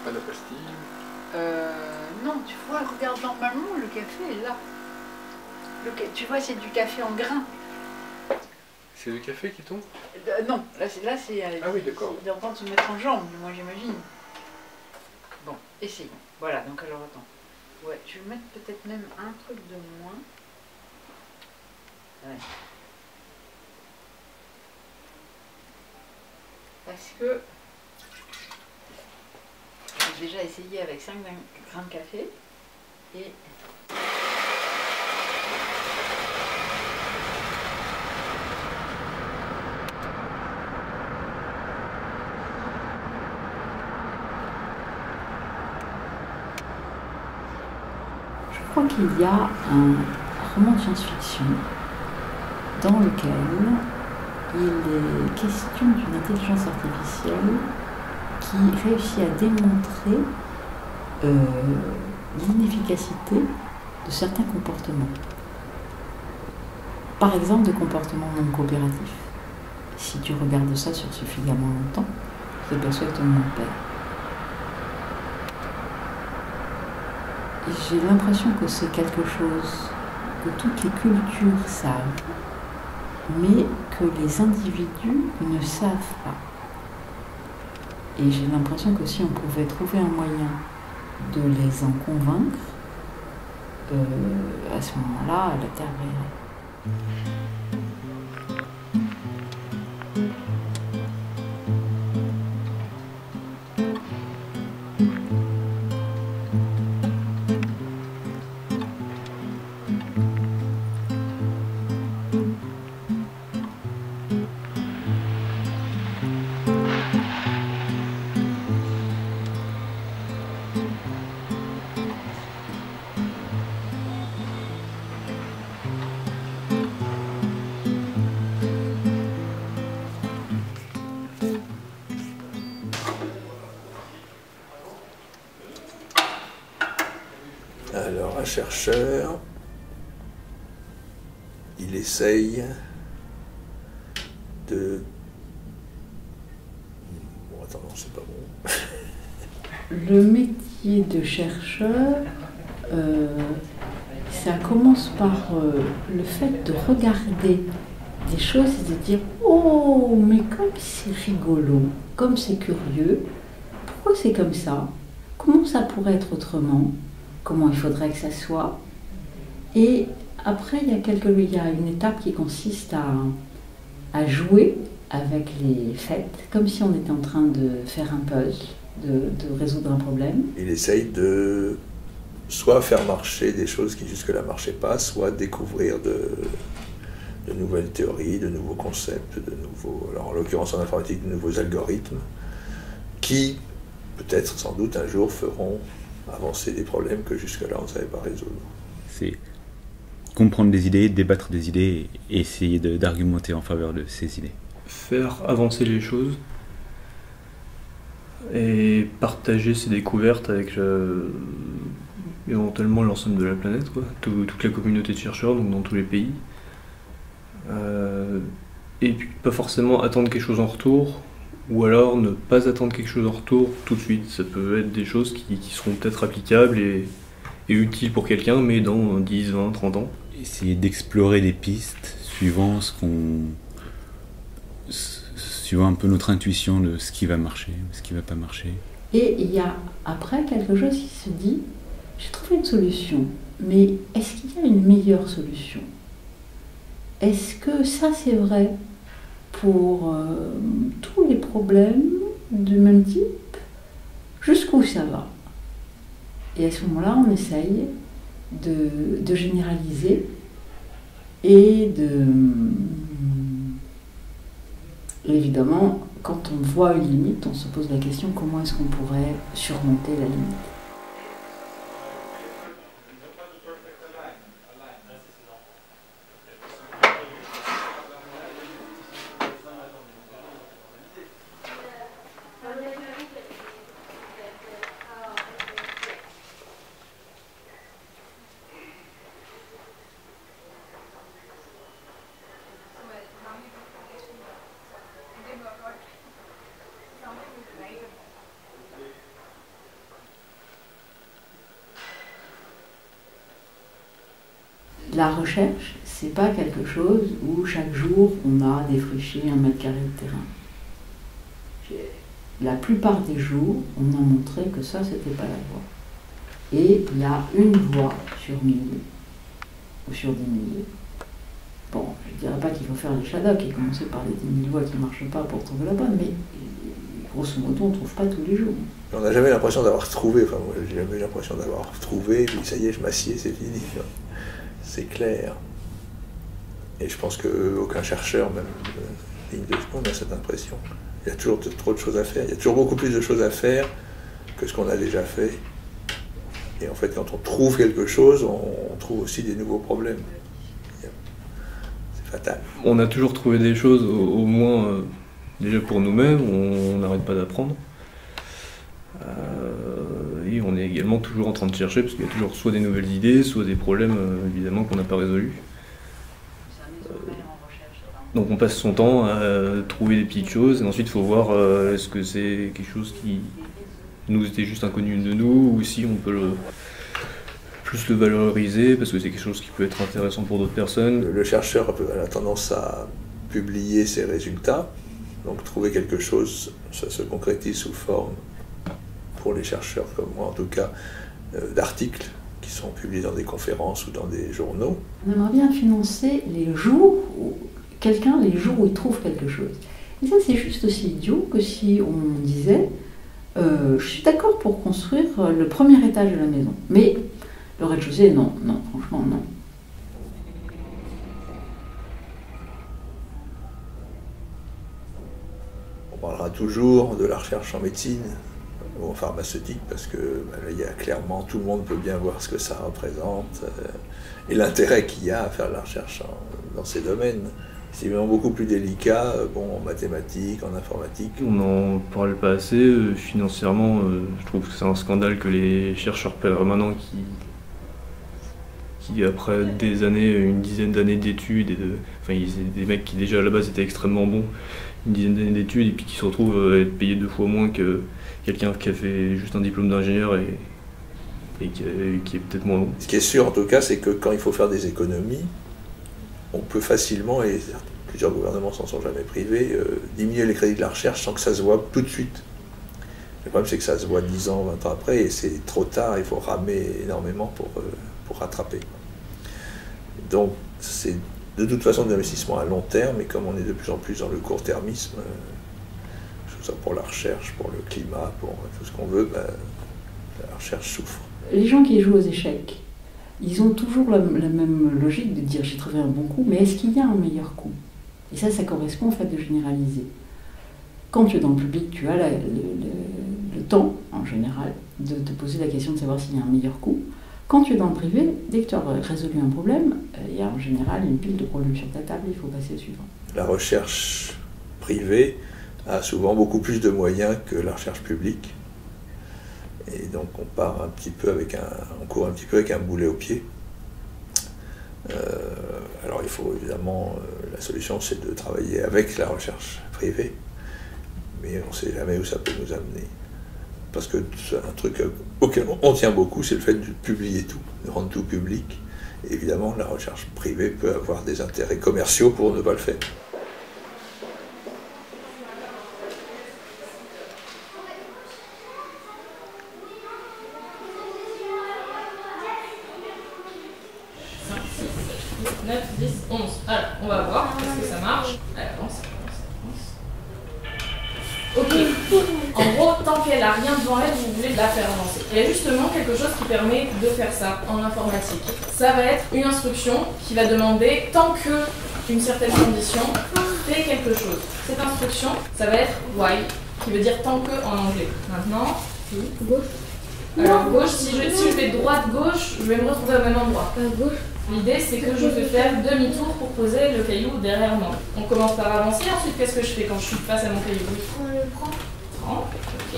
Pas la pastille. Non, tu vois, regarde, normalement, le café est là. Tu vois, c'est du café en grains. C'est le café qui tombe? Non, là c'est ah oui, d'accord. C'est en train de se mettre en jambe, moi j'imagine. Bon, essayons. Voilà, donc alors attends. Ouais, je vais mettre peut-être même un truc de moins. Ouais. Parce que j'ai déjà essayé avec 5 grains de café et je crois qu'il y a un roman de science-fiction dans lequel il est question d'une intelligence artificielle qui réussit à démontrer l'inefficacité de certains comportements. Par exemple, de comportements non coopératifs. Si tu regardes ça sur suffisamment longtemps, tu t'aperçois que ton monde perd. J'ai l'impression que c'est quelque chose que toutes les cultures savent, mais que les individus ne savent pas. Et j'ai l'impression que si on pouvait trouver un moyen de les en convaincre, à ce moment-là, la Terre brillerait. Alors, un chercheur, il essaye de... Bon, attends, non, c'est pas bon. Le métier de chercheur, ça commence par le fait de regarder des choses et de dire « Oh, mais comme c'est rigolo, comme c'est curieux, pourquoi c'est comme ça? Comment ça pourrait être autrement? Comment il faudrait que ça soit ?» Et après, il y a une étape qui consiste à jouer avec les faits, comme si on était en train de faire un puzzle, de résoudre un problème. Il essaye de soit faire marcher des choses qui jusque-là ne marchaient pas, soit découvrir de nouvelles théories, de nouveaux concepts, alors en l'occurrence en informatique, de nouveaux algorithmes, qui, peut-être, sans doute, un jour feront avancer des problèmes que jusque-là on ne savait pas résoudre. C'est comprendre des idées, débattre des idées et essayer d'argumenter en faveur de ces idées. Faire avancer les choses et partager ses découvertes avec éventuellement l'ensemble de la planète, quoi. Toute la communauté de chercheurs, donc dans tous les pays. Et puis pas forcément attendre quelque chose en retour, ou alors ne pas attendre quelque chose en retour tout de suite. Ça peut être des choses qui seront peut-être applicables et utiles pour quelqu'un, mais dans 10, 20, 30 ans. Essayer d'explorer des pistes suivant suivant un peu notre intuition de ce qui va marcher, ce qui va pas marcher. Et il y a après quelque chose qui se dit « J'ai trouvé une solution, mais est-ce qu'il y a une meilleure solution? Est-ce que ça c'est vrai pour tous les problèmes du même type? Jusqu'où ça va ?» Et à ce moment-là, on essaye de généraliser et évidemment, quand on voit une limite, on se pose la question comment est-ce qu'on pourrait surmonter la limite. la recherche, c'est pas quelque chose où chaque jour on a défriché 1 mètre carré de terrain. La plupart des jours, on a montré que ça, c'était pas la voie. Et il y a une voie sur 1000 ou sur 10 000. Bon, je ne dirais pas qu'il faut faire les Shadocks et commencer par les 10 000 voies qui ne marchent pas pour trouver la bonne, mais grosso modo, on ne trouve pas tous les jours. On n'a jamais l'impression d'avoir trouvé, enfin moi j'ai jamais l'impression d'avoir trouvé, puis ça y est, je m'assieds, c'est fini. C'est clair. Et je pense qu'aucun chercheur, même digne de ce nom, n'a cette impression. Il y a toujours trop de choses à faire, il y a toujours beaucoup plus de choses à faire que ce qu'on a déjà fait. Et en fait, quand on trouve quelque chose, on trouve aussi des nouveaux problèmes. C'est fatal. On a toujours trouvé des choses, au moins déjà pour nous-mêmes, on n'arrête pas d'apprendre. Et on est également toujours en train de chercher, parce qu'il y a toujours soit des nouvelles idées, soit des problèmes évidemment qu'on n'a pas résolus. Donc on passe son temps à trouver des petites choses, et ensuite il faut voir est-ce que c'est quelque chose qui nous était juste inconnu de nous, ou si on peut plus le valoriser, parce que c'est quelque chose qui peut être intéressant pour d'autres personnes. Le chercheur a tendance à publier ses résultats, donc trouver quelque chose, ça se concrétise sous forme, pour les chercheurs comme moi en tout cas, d'articles qui sont publiés dans des conférences ou dans des journaux. On aimerait bien financer les jours où il trouve quelque chose. Et ça, c'est juste aussi idiot que si on disait je suis d'accord pour construire le premier étage de la maison, mais le rez-de-chaussée, non, franchement, non. On parlera toujours de la recherche en médecine ou en pharmaceutique, parce que il y a clairement, tout le monde peut bien voir ce que ça représente et l'intérêt qu'il y a à faire de la recherche dans ces domaines. C'est évidemment beaucoup plus délicat en mathématiques, en informatique. On n'en parle pas assez. Financièrement, je trouve que c'est un scandale que les chercheurs permanents qui après des années, une dizaine d'années d'études, des mecs qui déjà à la base étaient extrêmement bons, une dizaine d'années d'études, et puis qui se retrouvent à être payés 2 fois moins que quelqu'un qui a fait juste un diplôme d'ingénieur et qui est peut-être moins bon. Ce qui est sûr en tout cas, c'est que quand il faut faire des économies, on peut facilement, et plusieurs gouvernements s'en sont jamais privés, diminuer les crédits de la recherche sans que ça se voit tout de suite. Le problème, c'est que ça se voit 10 ans, 20 ans après, et c'est trop tard, il faut ramer énormément pour rattraper. Donc, c'est de toute façon des investissements à long terme, et comme on est de plus en plus dans le court-termisme, je trouve ça pour la recherche, pour le climat, pour tout ce qu'on veut, la recherche souffre. Les gens qui jouent aux échecs, ils ont toujours la même logique de dire j'ai trouvé un bon coup, mais est-ce qu'il y a un meilleur coup? Et ça correspond au fait de généraliser. Quand tu es dans le public, tu as le temps, en général, de te poser la question de savoir s'il y a un meilleur coup. Quand tu es dans le privé, dès que tu as résolu un problème, il y a en général une pile de problèmes sur ta table, il faut passer au suivant. La recherche privée a souvent beaucoup plus de moyens que la recherche publique. Et donc on court un petit peu avec un boulet au pied. Alors il faut évidemment, la solution c'est de travailler avec la recherche privée, mais on ne sait jamais où ça peut nous amener. Parce que c'est un truc auquel on tient beaucoup, c'est le fait de publier tout, de rendre tout public. Et évidemment, la recherche privée peut avoir des intérêts commerciaux pour ne pas le faire. Alors, on va voir, est-ce que ça marche? Allez, avance. Ok, en gros, tant qu'elle n'a rien devant elle, vous voulez la faire avancer. Il y a justement quelque chose qui permet de faire ça en informatique. Ça va être une instruction qui va demander, tant que une certaine condition, fait quelque chose. Cette instruction, ça va être while, qui veut dire tant que en anglais. Maintenant, gauche. Alors gauche, si je fais droite-gauche, je vais me retrouver au même endroit. Gauche. L'idée, c'est que je vais faire demi-tour pour poser le caillou derrière moi. On commence par avancer, ensuite, qu'est-ce que je fais quand je suis face à mon caillou? On le prend. Ok.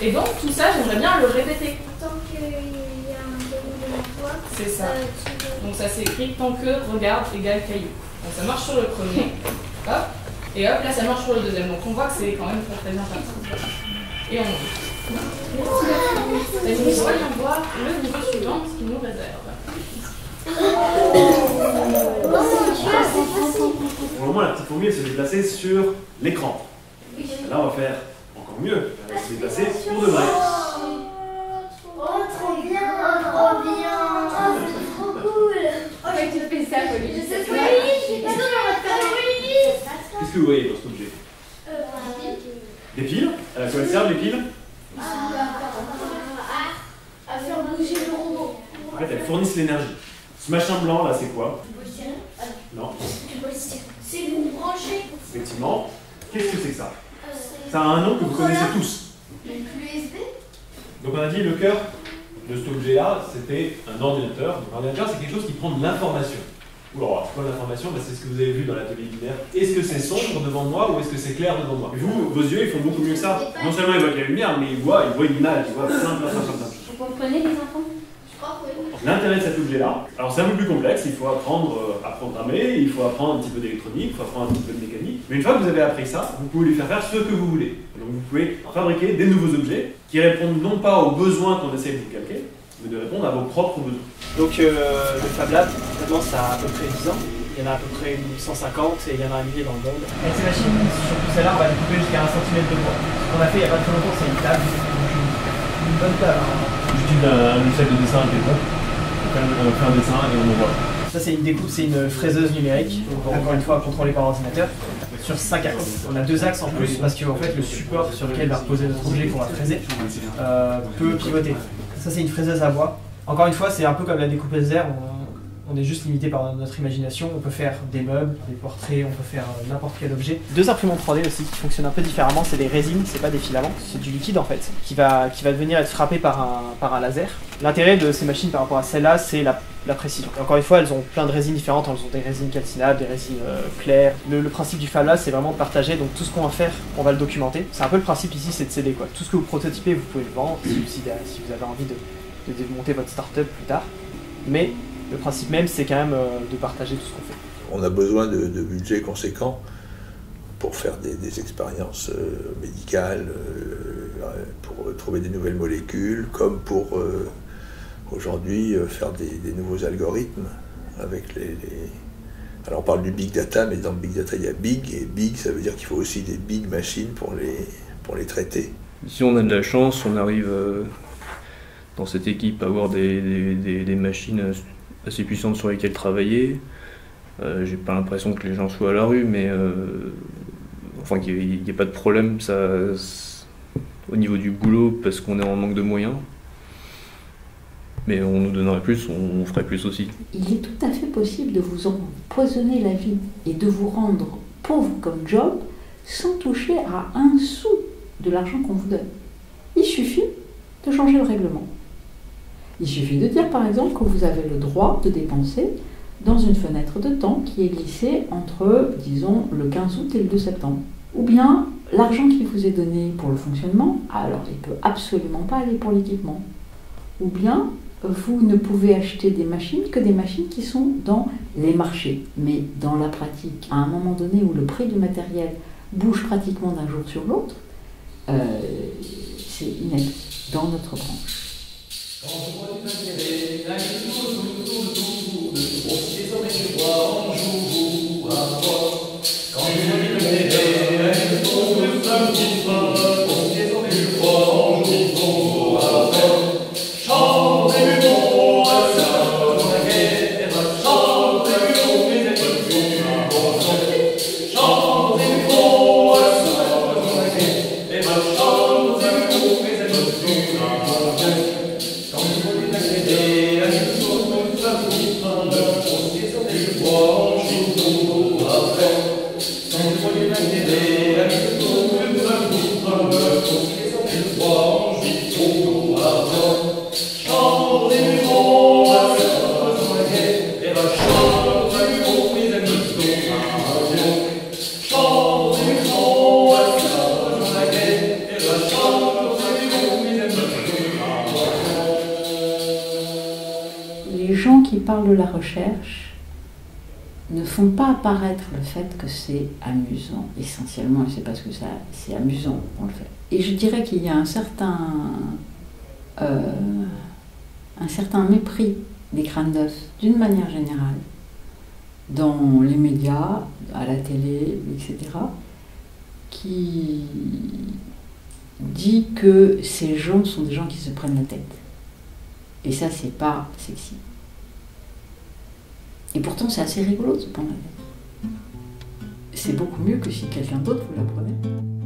Et donc, tout ça, j'aimerais bien le répéter. Tant qu'il y a un caillou devant toi. C'est ça. Donc, ça s'écrit tant que regarde égale caillou. Donc, ça marche sur le premier. Hop. Et hop, là, ça marche sur le deuxième. Donc, on voit que c'est quand même très bien parti. Et on ouvre. Et on voit le niveau suivant, ce qu'il nous réserve. Pour le moment, la petite fourmi, elle se déplaçait sur l'écran. Là, on va faire encore mieux. Elle va se déplacer pour de vrai. Oh, trop bien, trop bien. Oh, c'est trop cool. Oh, mais tu fais ça, Pauline. Je sais pas. Oui, Qu'est-ce que vous voyez dans cet objet? Des piles. À quoi elles servent les piles? À faire bouger le robot. En fait, elles fournissent l'énergie. Ce machin blanc là, c'est quoi? Non. C'est une branchée. Effectivement. Qu'est-ce que c'est que ça? Ça a un nom que vous connaissez tous. Une clé USB. Donc on a dit le cœur de cet objet-là, c'était un ordinateur. Donc un ordinateur, c'est quelque chose qui prend de l'information. Alors, c'est quoi l'information? C'est ce que vous avez vu dans l'atelier binaire. Est-ce que c'est sombre devant moi ou est-ce que c'est clair devant moi? Et vous, vos yeux, ils font beaucoup mieux que ça. Non seulement ils voient qu'il y a la lumière, mais ils voient une image, ils voient plein de choses. Vous comprenez, les enfants? Je crois que oui. L'intérêt de cet objet-là, alors c'est un peu plus complexe, il faut apprendre à programmer, il faut apprendre un petit peu d'électronique, il faut apprendre un petit peu de mécanique. Mais une fois que vous avez appris ça, vous pouvez lui faire faire ce que vous voulez. Donc vous pouvez fabriquer des nouveaux objets qui répondent non pas aux besoins qu'on essaie de vous calquer, mais de répondre à vos propres besoins. Donc le Fab Lab, maintenant ça a à peu près 10 ans. Il y en a à peu près 150 et il y en a un millier dans le monde. Avec ces machines, surtout celle-là, on va découper jusqu'à 1 cm de bois. Ce qu'on a fait il n'y a pas très longtemps, c'est une table. Une bonne table. J'utilise un logiciel de dessin quelconque. On fait un dessin et on envoie. Ça c'est une découpe, c'est une fraiseuse numérique, encore une fois contrôlée par ordinateur, sur 5 axes. On a 2 axes en plus parce que en fait, le support sur lequel va reposer notre objet qu'on va fraiser peut pivoter. Ça c'est une fraiseuse à bois. Encore une fois, c'est un peu comme la découpe laser. On est juste limité par notre imagination, on peut faire des meubles, des portraits, on peut faire n'importe quel objet. 2 imprimantes 3D aussi qui fonctionnent un peu différemment, c'est des résines, c'est pas des filaments, c'est du liquide en fait, qui va venir être frappé par un laser. L'intérêt de ces machines par rapport à celle-là, c'est la précision. Encore une fois, elles ont plein de résines différentes, elles ont des résines calcinables, des résines claires. Le principe du Fab Lab, c'est vraiment de partager, donc tout ce qu'on va faire, on va le documenter. C'est un peu le principe ici, c'est de céder quoi. Tout ce que vous prototypez, vous pouvez le vendre si vous avez envie de démonter votre start-up plus tard. Mais le principe même, c'est quand même de partager tout ce qu'on fait. On a besoin de budgets conséquents pour faire des expériences médicales, pour trouver des nouvelles molécules, comme pour aujourd'hui faire des nouveaux algorithmes avec Alors on parle du big data, mais dans le big data il y a big, et big ça veut dire qu'il faut aussi des big machines pour les traiter. Si on a de la chance, on arrive dans cette équipe à avoir des machines assez puissantes sur lesquelles travailler. J'ai pas l'impression que les gens soient à la rue, mais enfin qu'il n'y ait pas de problème au niveau du boulot parce qu'on est en manque de moyens. Mais on nous donnerait plus, on ferait plus aussi. Il est tout à fait possible de vous empoisonner la vie et de vous rendre pauvre comme job sans toucher à un sou de l'argent qu'on vous donne. Il suffit de changer le règlement. Il suffit de dire par exemple que vous avez le droit de dépenser dans une fenêtre de temps qui est glissée entre, disons, le 15 août et le 2 septembre. Ou bien l'argent qui vous est donné pour le fonctionnement, alors il ne peut absolument pas aller pour l'équipement. Ou bien vous ne pouvez acheter des machines que des machines qui sont dans les marchés. Mais dans la pratique, à un moment donné où le prix du matériel bouge pratiquement d'un jour sur l'autre, c'est inédit dans notre branche. Les gens qui parlent de la recherche ne font pas apparaître le fait que c'est amusant, essentiellement, et c'est parce que c'est amusant qu'on le fait. Et je dirais qu'il y a un certain mépris des crânes d'œufs d'une manière générale, dans les médias, à la télé, etc., qui dit que ces gens sont des gens qui se prennent la tête. Et ça, c'est pas sexy. Et pourtant, c'est assez rigolo de se prendre la tête. C'est beaucoup mieux que si quelqu'un d'autre vous la prenait.